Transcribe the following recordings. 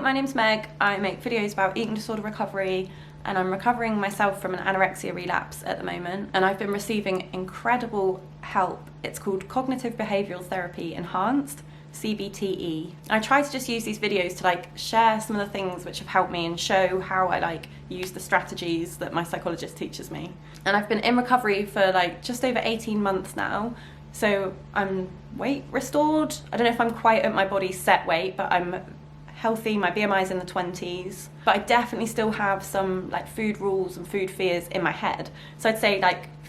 my name's Meg. I make videos about eating disorder recovery, and I'm recovering myself from an anorexia relapse at the moment, and I've been receiving incredible help. It's called Cognitive Behavioural Therapy Enhanced, CBTE. I try to just use these videos to share some of the things which have helped me and show how I use the strategies that my psychologist teaches me. And I've been in recovery for just over 18 months now, so I'm weight restored. I don't know if I'm quite at my body's set weight, but I'm healthy. My BMI is in the 20s, but I definitely still have some food rules and food fears in my head. So I'd say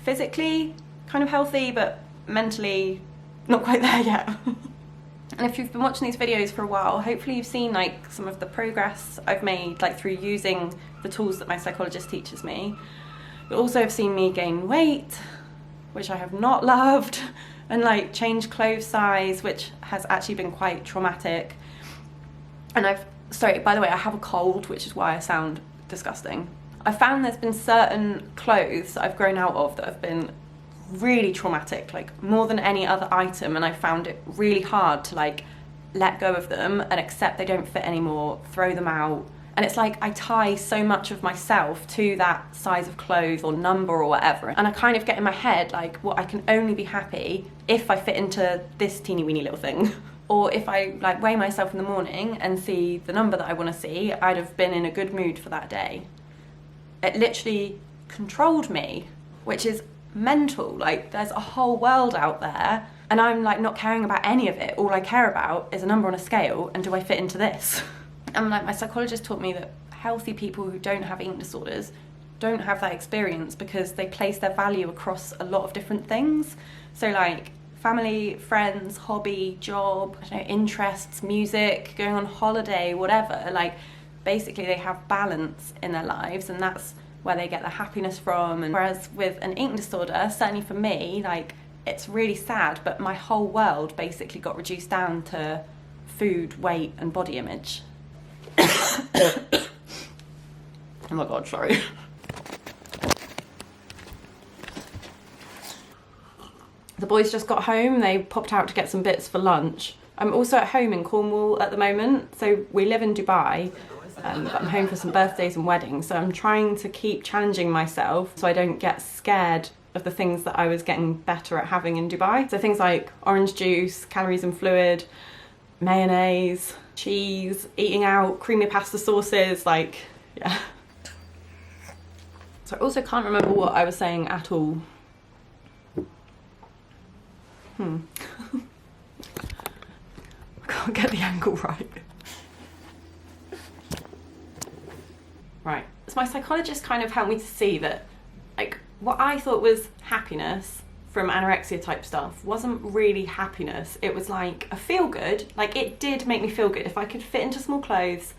physically kind of healthy, but mentally not quite there yet. And if you've been watching these videos for a while, hopefully you've seen some of the progress I've made through using the tools that my psychologist teaches me. But also have seen me gain weight, which I have not loved, and change clothes size, which has actually been quite traumatic. And sorry, by the way, I have a cold, which is why I sound disgusting. I found there's been certain clothes that I've grown out of that have been really traumatic, more than any other item, and I found it really hard to let go of them and accept they don't fit anymore, throw them out. And it's I tie so much of myself to that size of clothes or number or whatever, and I kind of get in my head well, I can only be happy if I fit into this teeny weeny little thing. Or if I weigh myself in the morning and see the number that I want to see, I'd have been in a good mood for that day. It literally controlled me, which is mental. There's a whole world out there, and I'm not caring about any of it. All I care about is a number on a scale, and do I fit into this? And my psychologist taught me that healthy people who don't have eating disorders don't have that experience because they place their value across a lot of different things. So family, friends, hobby, job, I don't know, interests, music, going on holiday, whatever. Basically they have balance in their lives, and that's where they get their happiness from. And whereas with an eating disorder, certainly for me, it's really sad, but my whole world basically got reduced down to food, weight, and body image. Oh my god, sorry. The boys just got home. They popped out to get some bits for lunch. I'm also at home in Cornwall at the moment. So we live in Dubai, but I'm home for some birthdays and weddings. So I'm trying to keep challenging myself so I don't get scared of the things that I was getting better at having in Dubai. So things like orange juice, calories and fluid, mayonnaise, cheese, eating out, creamy pasta sauces, yeah. So I also can't remember what I was saying at all. I can't get the angle right. Right. So my psychologist kind of helped me to see that what I thought was happiness from anorexia type stuff wasn't really happiness. It was a feel good. It did make me feel good. If I could fit into small clothes,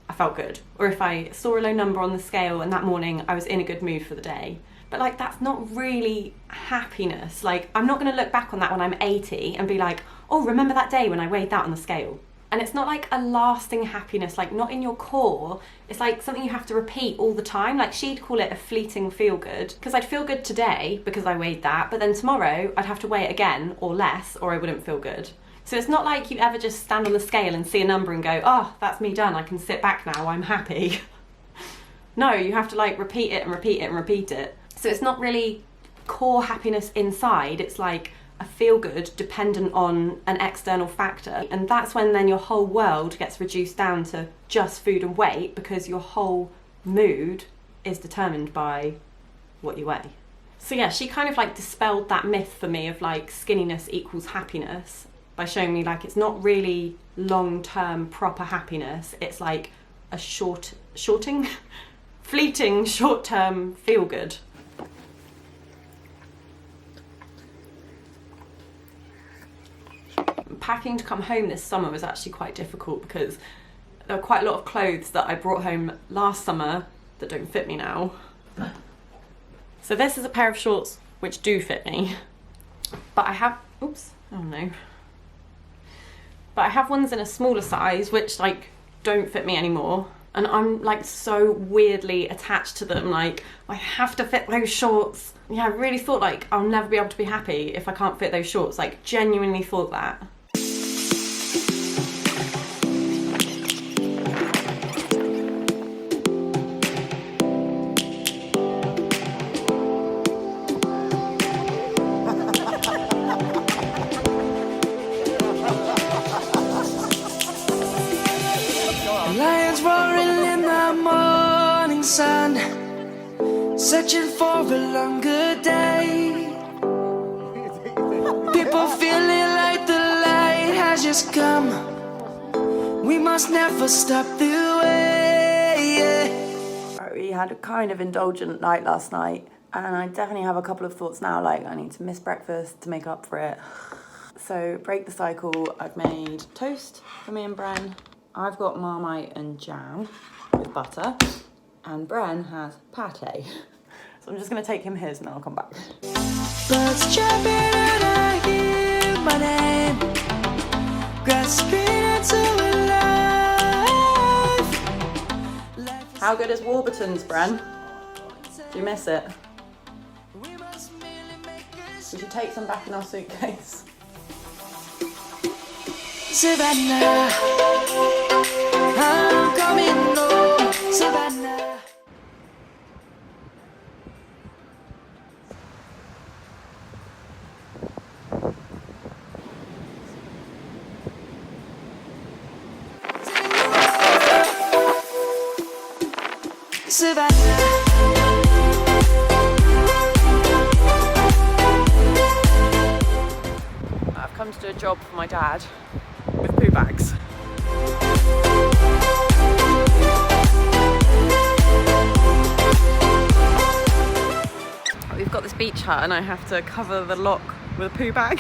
I felt good. Or if I saw a low number on the scale and that morning I was in a good mood for the day. But that's not really happiness. I'm not going to look back on that when I'm 80 and be oh, remember that day when I weighed that on the scale. And it's not a lasting happiness, not in your core. It's something you have to repeat all the time. She'd call it a fleeting feel good, because I'd feel good today because I weighed that, but then tomorrow I'd have to weigh it again or less, or I wouldn't feel good. So it's not you ever just stand on the scale and see a number and go, oh, that's me done, I can sit back now, I'm happy. No, you have to repeat it and repeat it and repeat it. So it's not really core happiness inside, it's a feel good dependent on an external factor. And that's when then your whole world gets reduced down to just food and weight, because your whole mood is determined by what you weigh. So yeah, she kind of dispelled that myth for me of skinniness equals happiness by showing me it's not really long-term proper happiness. It's a fleeting short-term feel good. Packing to come home this summer was actually quite difficult because there were quite a lot of clothes that I brought home last summer that don't fit me now. So this is a pair of shorts which do fit me, but I have, oops, oh no. But I have ones in a smaller size which don't fit me anymore. And I'm so weirdly attached to them, I have to fit those shorts. Yeah, I really thought I'll never be able to be happy if I can't fit those shorts, genuinely thought that. searching for a longer day. People feeling like the light has just come. We must never stop the way. We had a kind of indulgent night last night, and I definitely have a couple of thoughts now, like I need to miss breakfast to make up for it. So, break the cycle, I've made toast for me and Bren. I've got Marmite and jam with butter, and Bren has pate. So I'm just going to take him his and then I'll come back. Birds jumping and I hear my name, grasping into life. How good is Warburton's, Bren? Do you miss it? We should take some back in our suitcase. Savannah, I'm coming home, Savannah. Savannah. I've come to do a job for my dad with poo bags. We've got this beach hut and I have to cover the lock with a poo bag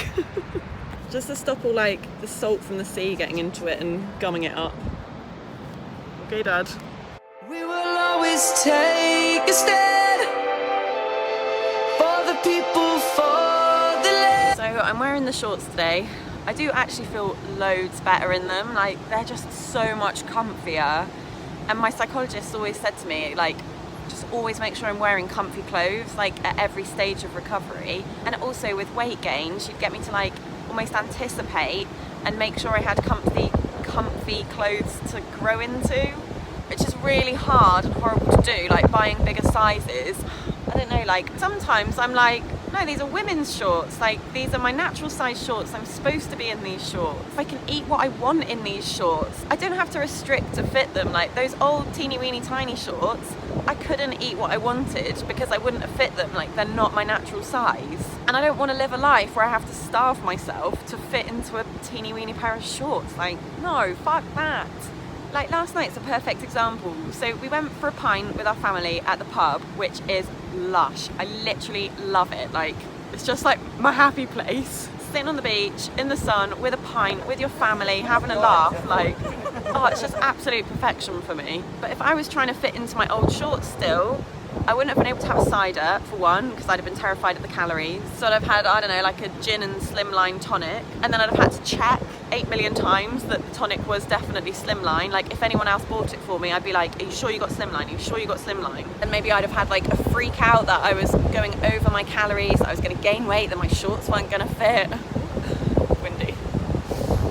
just to stop all like the salt from the sea getting into it and gumming it up. Okay, Dad. We will always take a stand for the people, for the land. So I'm wearing the shorts today. I do actually feel loads better in them. Like, they're just so much comfier. And my psychologist always said to me, like, just always make sure I'm wearing comfy clothes, like at every stage of recovery. And also with weight gain, she'd get me to like almost anticipate and make sure I had comfy clothes to grow into, which is really hard and horrible to do, like buying bigger sizes. I don't know, like sometimes I'm like, no, these are women's shorts, like these are my natural size shorts, I'm supposed to be in these shorts. I can eat what I want in these shorts. I don't have to restrict to fit them. Like those old teeny weeny tiny shorts, I couldn't eat what I wanted because I wouldn't have fit them, like they're not my natural size. And I don't want to live a life where I have to starve myself to fit into a teeny weeny pair of shorts. Like, no, fuck that. Like last night's a perfect example. So we went for a pint with our family at the pub, which is lush. I literally love it. Like, it's just like my happy place. Sitting on the beach, in the sun, with a pint, with your family, having a laugh. Like, oh, it's just absolute perfection for me. But if I was trying to fit into my old shorts still, I wouldn't have been able to have a cider, for one, because I'd have been terrified of the calories. So I'd have had, I don't know, like a gin and slimline tonic. And then I'd have had to check 8 million times that the tonic was definitely slimline. Like, if anyone else bought it for me, I'd be like, are you sure you got slimline? Are you sure you got slimline? And maybe I'd have had like a freak out that I was going over my calories, that I was going to gain weight, that my shorts weren't going to fit. Windy.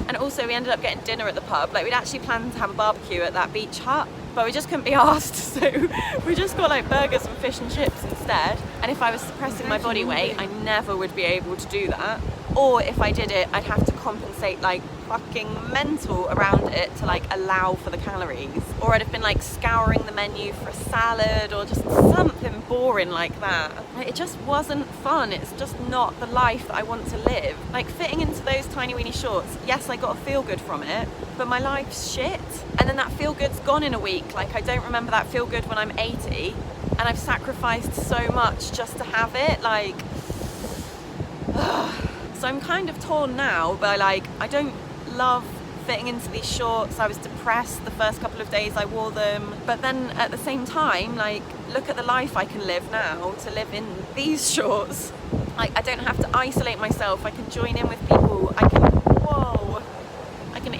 And also we ended up getting dinner at the pub. Like, we'd actually planned to have a barbecue at that beach hut, but we just couldn't be asked, so we just got like burgers and fish and chips instead. And if I was suppressing my body weight, I never would be able to do that. Or if I did it, I'd have to compensate like fucking mental around it to like allow for the calories. Or I'd have been like scouring the menu for a salad or just something boring like that. Like, it just wasn't fun. It's just not the life that I want to live. Like, fitting into those tiny weeny shorts, yes, I got a feel good from it, but my life's shit. And then that feel good's gone in a week. Like, I don't remember that feel good when I'm 80, and I've sacrificed so much just to have it. Like, so I'm kind of torn now, but like, I don't love fitting into these shorts. I was depressed the first couple of days I wore them, but then at the same time, like, look at the life I can live now to live in these shorts. Like, I don't have to isolate myself. I can join in with people. I can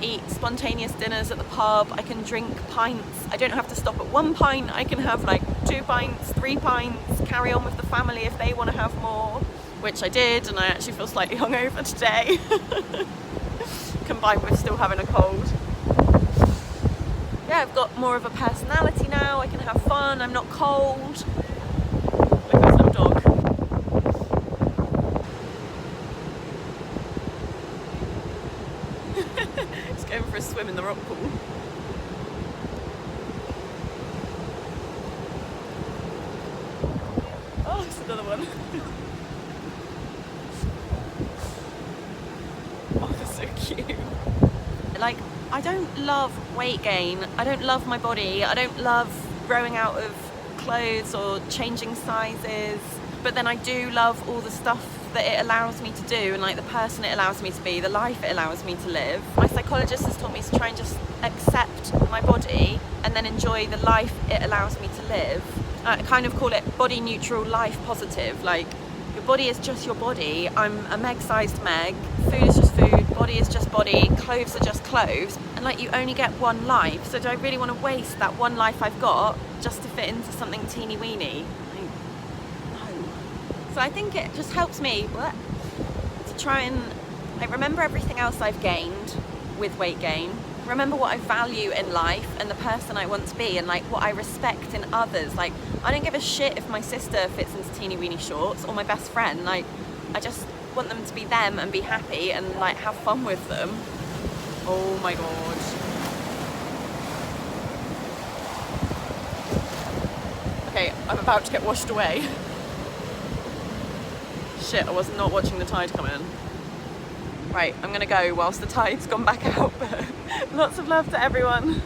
eat spontaneous dinners at the pub. I can drink pints. I don't have to stop at 1 pint. I can have like 2 pints, 3 pints, carry on with the family if they want to have more, which I did, and I actually feel slightly hungover today. Combined with still having a cold. Yeah, I've got more of a personality now. I can have fun. I'm not cold. Look at this little dog. He's going for a swim in the rock pool. cute. Like, I don't love weight gain. I don't love my body. I don't love growing out of clothes or changing sizes. But then I do love all the stuff that it allows me to do, and like the person it allows me to be, the life it allows me to live. My psychologist has taught me to try and just accept my body and then enjoy the life it allows me to live. I kind of call it body neutral, life positive. Like, your body is just your body. I'm a Meg-sized Meg. Food is just food. Body is just body. Clothes are just clothes. And like, you only get one life. So do I really want to waste that one life I've got just to fit into something teeny weeny? Like, no. So I think it just helps me to try and like remember everything else I've gained with weight gain. Remember what I value in life and the person I want to be, and like what I respect in others. Like, I don't give a shit if my sister fits into teeny weeny shorts or my best friend. Like, I just want them to be them and be happy and like have fun with them. Oh my god. Okay, I'm about to get washed away. Shit, I was not watching the tide come in. Right, I'm gonna go whilst the tide's gone back out, but lots of love to everyone.